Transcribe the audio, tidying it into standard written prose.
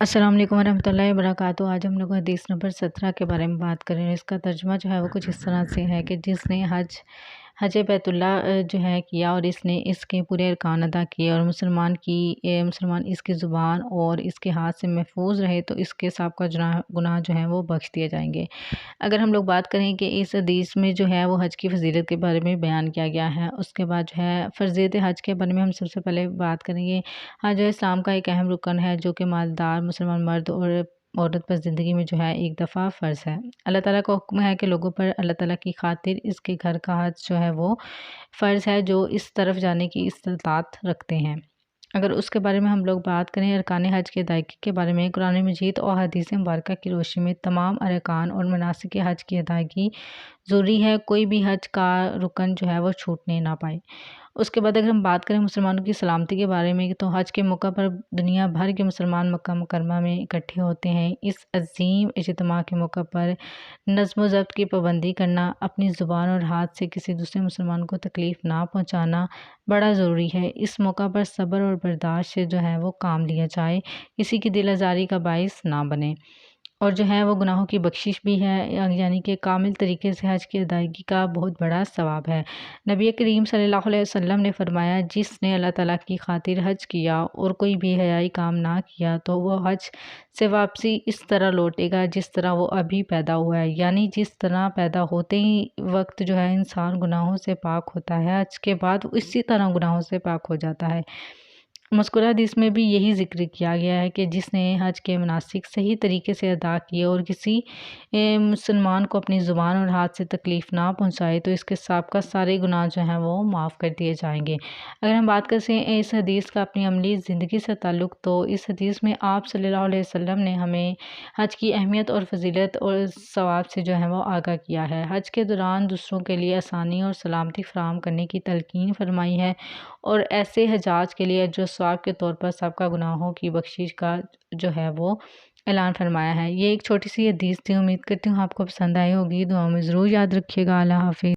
अस्सलाम वालेकुम वरहमतुल्लाहि वबरकातुहू। आज हम लोग हदीस नंबर 17 के बारे में बात कर रहे हैं। इसका तर्जुमा जो है वो कुछ इस तरह से है कि जिसने हज बैतुल्ला जो है किया और इसने इसके पूरे अरकान अदा किए और मुसलमान इसकी ज़ुबान और इसके हाथ से महफूज रहे तो इसके सबका गुनाह जो है वो बख्श दिए जाएंगे। अगर हम लोग बात करें कि इस हदीस में जो है वो हज की फजीलत के बारे में बयान किया गया है, उसके बाद जो है फ़र्ज़ियत हज के बारे में हम सबसे पहले बात करेंगे। हज जो है इस्लाम का एक अहम रुकन है जो कि मालदार मुसलमान मर्द और औरत पर ज़िंदगी में जो है एक दफ़ा फ़र्ज़ है। अल्लाह ताला का हुक्म है कि लोगों पर अल्लाह ताला की खातिर इसके घर का हज जो है वो फ़र्ज़ है जो इस तरफ जाने की इस्तात रखते हैं। अगर उसके बारे में हम लोग बात करें अरकान हज की अदायगी के बारे में, कुरान मजीद और हदीस मुबारक की रोशनी में तमाम अरकान और मनासिक हज की अदायगी ज़रूरी है। कोई भी हज का रुकन जो है वो छूटने ना पाए। उसके बाद अगर हम बात करें मुसलमानों की सलामती के बारे में, तो हज के मौका पर दुनिया भर के मुसलमान मक्का मुकरमा में इकट्ठे होते हैं। इस अजीम इज्तिमा के मौका पर नज़्म व ज़ब्त की पाबंदी करना, अपनी ज़ुबान और हाथ से किसी दूसरे मुसलमान को तकलीफ़ ना पहुँचाना बड़ा ज़रूरी है। इस मौका पर सब्र और बर्दाश्त से जो है वो काम लिया जाए, किसी की दिल आज़ारी का बाइस ना बने। और जो है वो गुनाहों की बख्शिश भी है, यानी कि कामिल तरीके से हज की अदायगी का बहुत बड़ा सवाब है। नबी करीम सल्लल्लाहु अलैहि वसल्लम ने फरमाया, जिसने अल्लाह ताला की खातिर हज किया और कोई भी हयाई काम ना किया तो वह हज से वापसी इस तरह लौटेगा जिस तरह वो अभी पैदा हुआ है। यानी जिस तरह पैदा होते ही वक्त जो है इंसान गुनाहों से पाक होता है, हज के बाद वो इसी तरह गुनाहों से पाक हो जाता है। मज़कूरा हदीस में भी यही ज़िक्र किया गया है कि जिसने हज के मनासिक सही तरीके से अदा किए और किसी मुसलमान को अपनी ज़ुबान और हाथ से तकलीफ़ ना पहुँचाए तो इसके सबका सारे गुनाह जो हैं वो माफ़ कर दिए जाएंगे। अगर हम बात करें इस हदीस का अपनी अमली ज़िंदगी से ताल्लुक़, तो इस हदीस में आप सल्लल्लाहु अलैहि वसल्लम ने हमें हज की अहमियत और फ़जीलत और सवाब से जो है वो आगाह किया है। हज के दौरान दूसरों के लिए आसानी और सलामती फ़राहम करने की तलकीन फरमाई है और ऐसे हजाज के लिए जो सवाब के तौर पर सबका गुनाहों की बख्शिश का जो है वो ऐलान फरमाया है। ये एक छोटी सी हदीस थी। उम्मीद करती हूँ आपको पसंद आई होगी। दुआ में ज़रूर याद रखिएगा। अल्लाह हाफ़िज़।